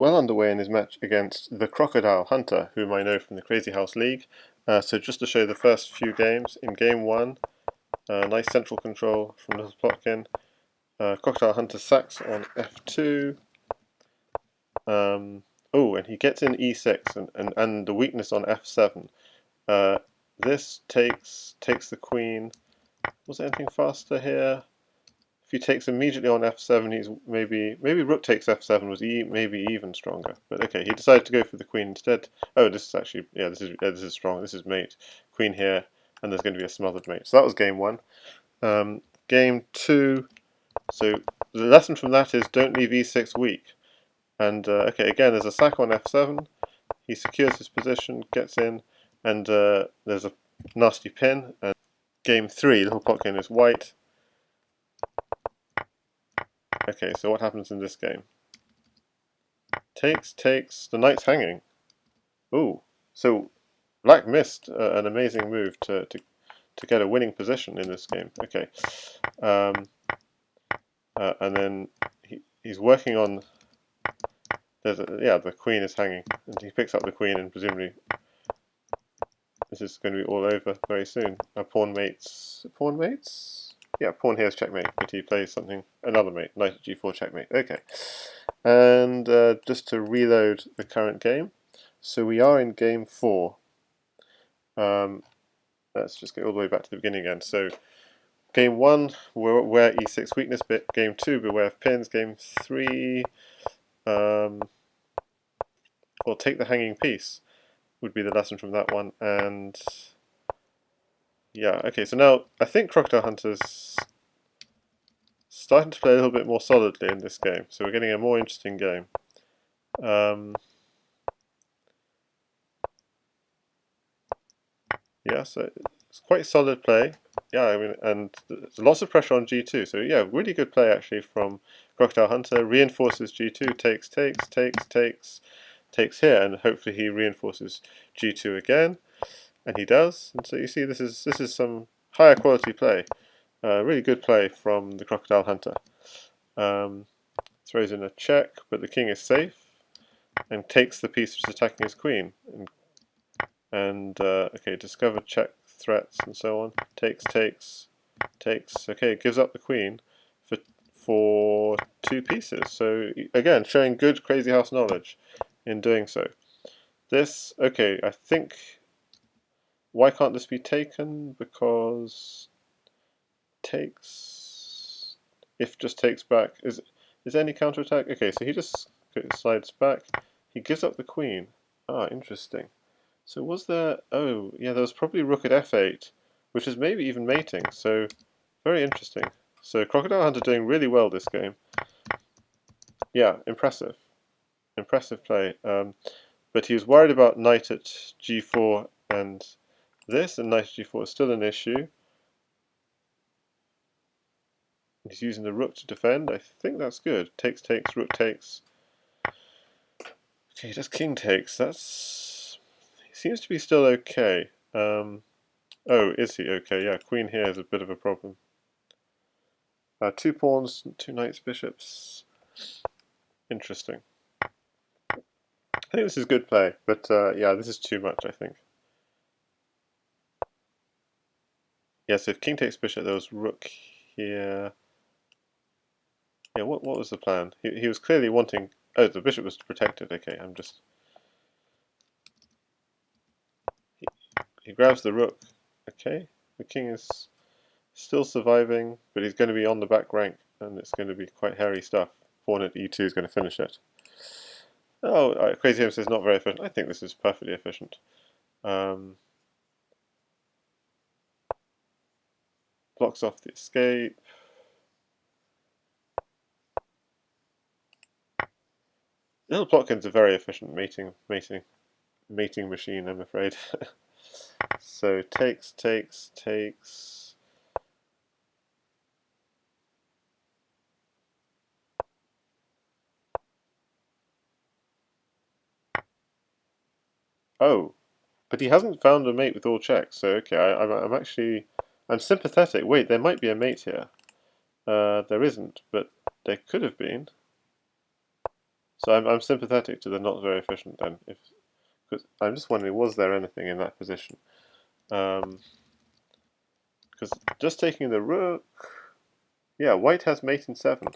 well underway in his match against the Crocodile-hunter, whom I know from the Crazyhouse League. So just to show the first few games, in game 1, nice central control from littleplotkin. Crocodile-hunter sacks on f2. Oh, and he gets in e6 and the weakness on f7. This takes the queen. Was there anything faster here? If he takes immediately on f7, he's maybe rook takes f7 was maybe even stronger. But okay, he decided to go for the queen instead. Oh, this is actually this is strong. This is mate. Queen here, and there's going to be a smothered mate. So that was game 1. Game 2. So the lesson from that is don't leave e6 weak. And okay, again there's a sack on f7. He secures his position, gets in, and there's a nasty pin. And game 3, littleplotkin is white. Okay, so what happens in this game? Takes, the knight's hanging. Ooh, so black missed an amazing move to get a winning position in this game. Okay, and then he's working on. The queen is hanging, and he picks up the queen, and presumably this is going to be all over very soon. Pawn mates. Yeah, pawn here is checkmate, but he plays another mate, knight at g4 checkmate. Okay, and just to reload the current game, so we are in game 4. Let's just get all the way back to the beginning again. So game 1, beware e6 weakness bit. Game 2, beware of pins. Game 3, well, take the hanging piece would be the lesson from that one. And yeah, okay, so now I think Crocodile-hunter's starting to play a little bit more solidly in this game, so we're getting a more interesting game. Yeah, so it's quite solid play. Yeah, I mean, and there's lots of pressure on g2, so yeah, really good play actually from Crocodile-hunter. Reinforces g2, takes here, and hopefully he reinforces g2 again, and he does. And so you see, this is some higher quality play. Really good play from the Crocodile-hunter. Throws in a check, but the king is safe, and takes the piece which is attacking his queen. Okay, discovered check threats and so on. Takes. Okay, gives up the queen for 2 pieces. So again, showing good Crazy House knowledge in doing so. This, okay, I think, why can't this be taken? Because takes, if just takes back, is any counterattack? Okay, so he just slides back. He gives up the queen. Ah, interesting. So was there, oh yeah, there was probably rook at f8, which is maybe even mating, so very interesting. So Crocodile-hunter doing really well this game. Yeah, impressive. Impressive play. But he was worried about knight at g4 and this, and knight at g4 is still an issue. He's using the rook to defend. I think that's good. Takes, rook takes. Okay, just king takes. He seems to be still okay. Oh, is he okay? Yeah, queen here is a bit of a problem. 2 pawns, 2 knights, bishops. Interesting. I think this is good play, but yeah, this is too much, I think. Yeah, so if king takes bishop, there was rook here. Yeah, what was the plan? He was clearly wanting... Oh, the bishop was protected. Okay, I'm just... He grabs the rook. Okay, the king is still surviving, but he's going to be on the back rank, and it's going to be quite hairy stuff. Pawn at e2 is going to finish it. Oh, Crazyhouse says not very efficient. I think this is perfectly efficient. Blocks off the escape. littleplotkin's a very efficient mating machine, I'm afraid. So takes. Oh, but he hasn't found a mate with all checks. So okay, I'm sympathetic. Wait, there might be a mate here. There isn't, but there could have been. So I'm sympathetic to the not very efficient then. Because I'm just wondering, was there anything in that position? Because just taking the rook, yeah, white has mate in 7,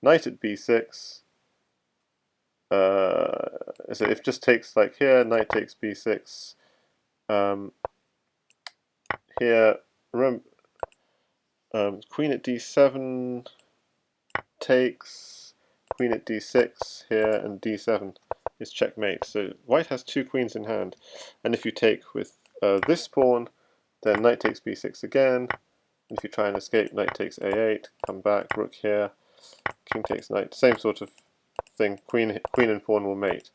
knight at b6. So if just takes like here, knight takes b6. Here, remember, queen at d7 takes, queen at d6 here, and d7 is checkmate. So white has 2 queens in hand, and if you take with this pawn, then knight takes b6 again. And if you try and escape, knight takes a8, come back, rook here, king takes knight, same sort of thing. Queen and pawn will mate.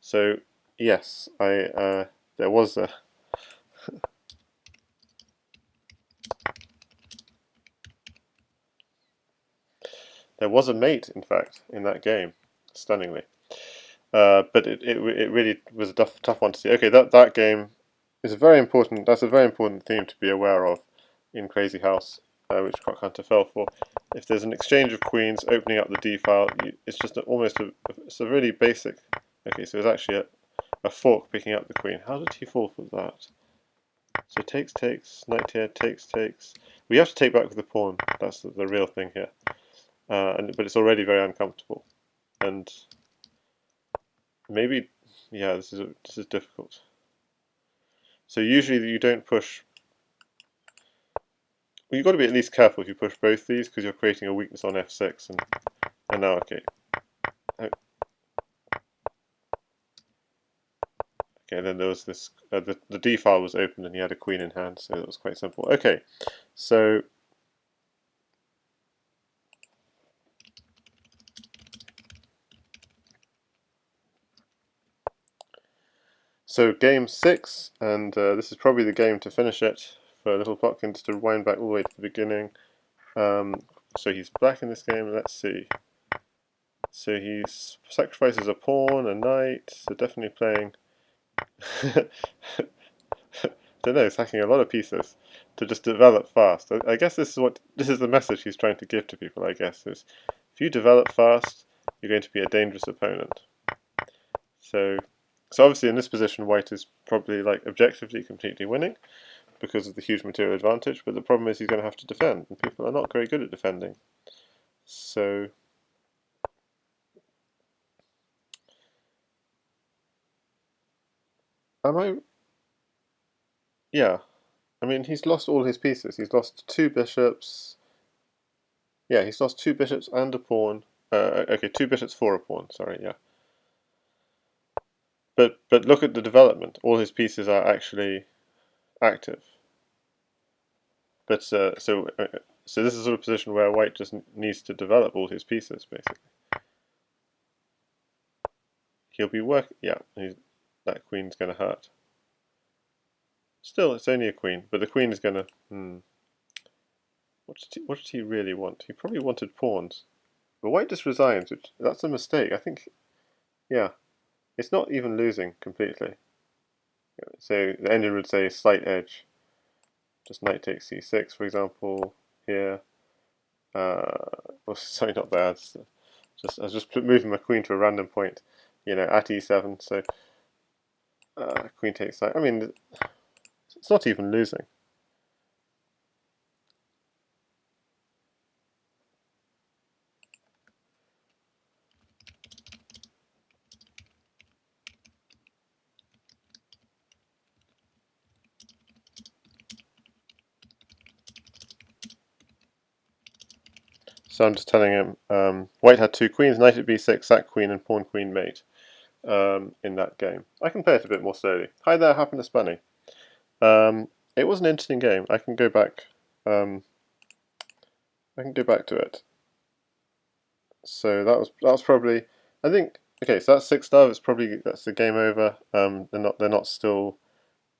So yes, there was a there was a mate, in fact, in that game, stunningly. But it really was a tough one to see. Okay, that game is a very important. That's a very important theme to be aware of in Crazyhouse, which the-crocodile-hunter fell for. If there's an exchange of queens opening up the d file, it's just it's a really basic. Okay, so it's actually a fork picking up the queen. How did he fall for that? So takes, knight here, takes. We have to take back with the pawn. That's the real thing here. But it's already very uncomfortable, and maybe, yeah, this is difficult. So usually you don't push. Well, you've got to be at least careful if you push both these, because you're creating a weakness on f6, and now okay. Okay, then there was this, the d file was opened and he had a queen in hand, so that was quite simple. Okay, so game 6, and this is probably the game to finish it for littleplotkin, just to wind back all the way to the beginning. So he's back in this game, let's see. So he sacrifices a pawn, a knight, so definitely playing don't know, he's hacking a lot of pieces to just develop fast. I guess this is the message he's trying to give to people, I guess, is if you develop fast, you're going to be a dangerous opponent. So obviously in this position, white is probably, like, objectively completely winning because of the huge material advantage, but the problem is he's going to have to defend, and people are not very good at defending. So yeah, I mean, he's lost all his pieces. He's lost 2 bishops. Yeah, he's lost 2 bishops and a pawn. Okay, 2 bishops for a pawn, sorry, yeah. But look at the development. All his pieces are actually active. But so this is a sort of position where white just needs to develop all his pieces, basically. He'll be yeah, that queen's going to hurt. Still, it's only a queen, but the queen is going to... What did he really want? He probably wanted pawns. But white just resigns, that's a mistake. I think, yeah, it's not even losing completely. So the engine would say slight edge. Just knight takes c6, for example, here. Well, sorry, not bad. I was just moving my queen to a random point, at e7. So queen takes knight. I mean, it's not even losing. So I'm just telling him, white had 2 queens, knight at b6, sack queen, and pawn queen mate in that game. I can play it a bit more slowly. Hi there, Happiness Bunny. It was an interesting game. I can go back. I can go back to it. So that was probably, I think. Okay, so that's 6-love. That's the game over. They're not still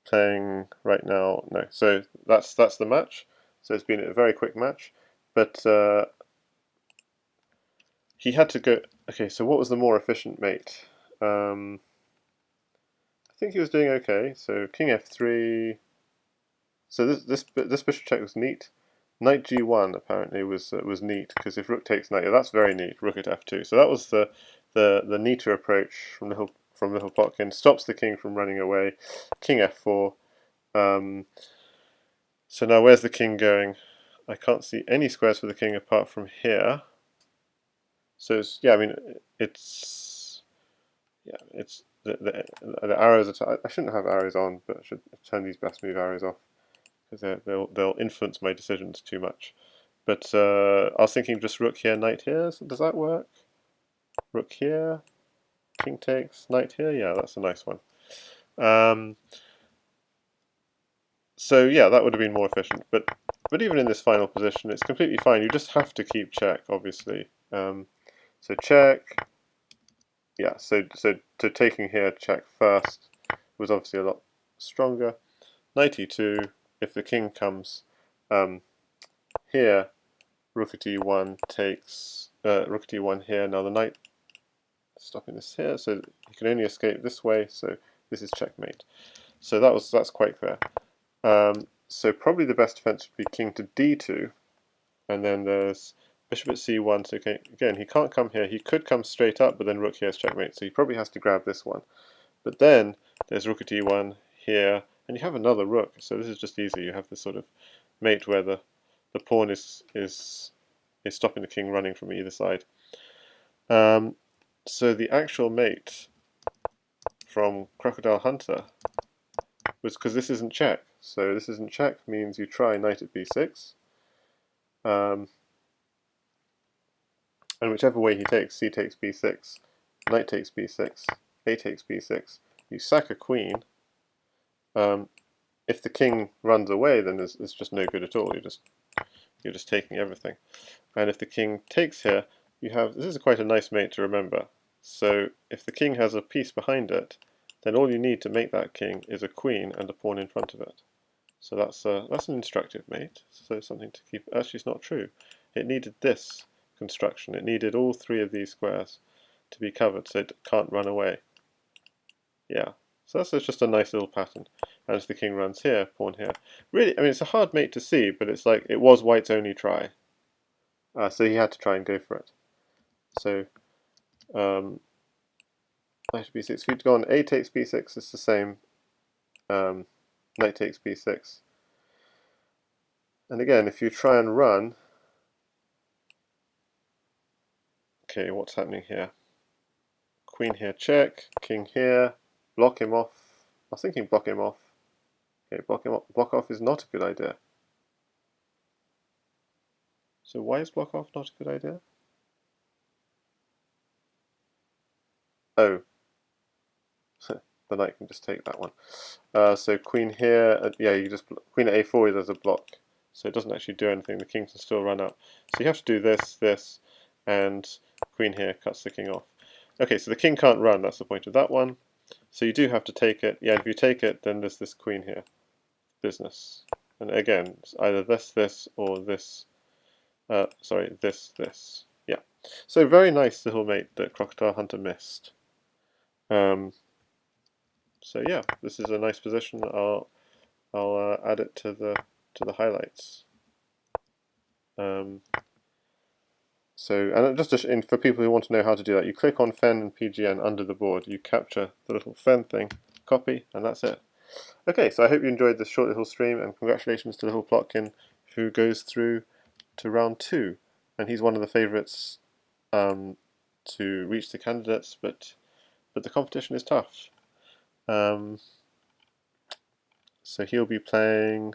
playing right now. No, so that's the match. So it's been a very quick match, but he had to go. Okay, so what was the more efficient mate? I think he was doing okay. So king f3. So this bishop check was neat. Knight g1 apparently was neat, because if rook takes knight, that's very neat. Rook at f2. So that was the the neater approach from littleplotkin stops the king from running away. King f4. So now where's the king going? I can't see any squares for the king apart from here. So it's, yeah, I mean it's the arrows are. I shouldn't have arrows on, but I should turn these best move arrows off because they'll influence my decisions too much. But I was thinking just rook here, knight here. So does that work? Rook here, king takes, knight here. Yeah, that's a nice one. So yeah, that would have been more efficient. But even in this final position, it's completely fine. You just have to keep check, obviously. So check. Yeah. So taking here check first was obviously a lot stronger. Knight e2. If the king comes here, rook at e1 takes rook at e1 here. Now the knight stopping this here, so you can only escape this way. So this is checkmate. So that's quite clear. So probably the best defense would be king to d2, and then there's bishop at c1. So again, he can't come here. He could come straight up, but then rook here is checkmate. So he probably has to grab this one. But then there's rook at e1 here, and you have another rook. So this is just easy. You have this sort of mate where the pawn is stopping the king running from either side. So the actual mate from Crocodile-hunter was, because this isn't check. So this isn't check means you try knight at b6. And whichever way he takes, c takes b6, knight takes b6, a takes b6, you sack a queen. If the king runs away, then it's just no good at all. You're just taking everything. And if the king takes here, you have, this is quite a nice mate to remember. So if the king has a piece behind it, then all you need to make that king is a queen and a pawn in front of it. So that's an instructive mate. So something to keep. Actually, it's not true. It needed this construction. It needed all three of these squares to be covered, so it can't run away. Yeah. So that's just a nice little pattern. And if the king runs here, pawn here. Really, I mean, it's a hard mate to see, but it's like it was white's only try. So he had to try and go for it. So knight b6. If you'd gone a takes b6, it's the same. Knight takes b6. And again, if you try and run, okay, what's happening here? Queen here, check. King here, block him off. I was thinking block him off. Okay, block him off. Block off is not a good idea. So why is block off not a good idea? Oh, the knight can just take that one. So queen here, yeah, you just queen at a4 is as a block, so it doesn't actually do anything. The king can still run up. So you have to do this, and queen here cuts the king off. Okay, so the king can't run. That's the point of that one. So you do have to take it. Yeah, if you take it, then there's this queen here. Business. And again, it's either this, or this. Sorry, this. Yeah. So very nice little mate that Crocodile-hunter missed. So yeah, this is a nice position. I'll add it to the highlights. So, and just for people who want to know how to do that, you click on Fen and PGN under the board. You capture the little Fen thing, copy, and that's it. Okay, so I hope you enjoyed this short little stream, and congratulations to littleplotkin, who goes through to round 2, and he's one of the favourites to reach the candidates, but the competition is tough. So he'll be playing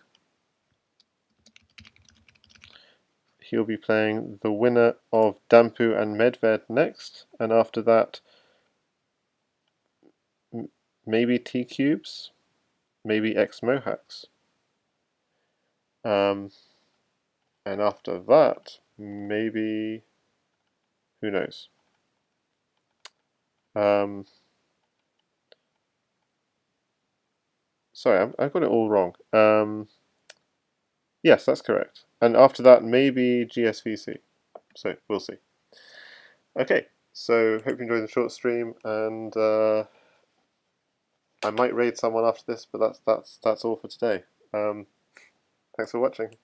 the winner of Dampu and Medved next, and after that maybe T-Cubes, maybe X-Mohawks. And after that, maybe, who knows? Sorry, I've got it all wrong. Yes, that's correct. And after that, maybe GSVC. So we'll see. Okay, so hope you enjoyed the short stream, and I might raid someone after this, but that's all for today. Thanks for watching.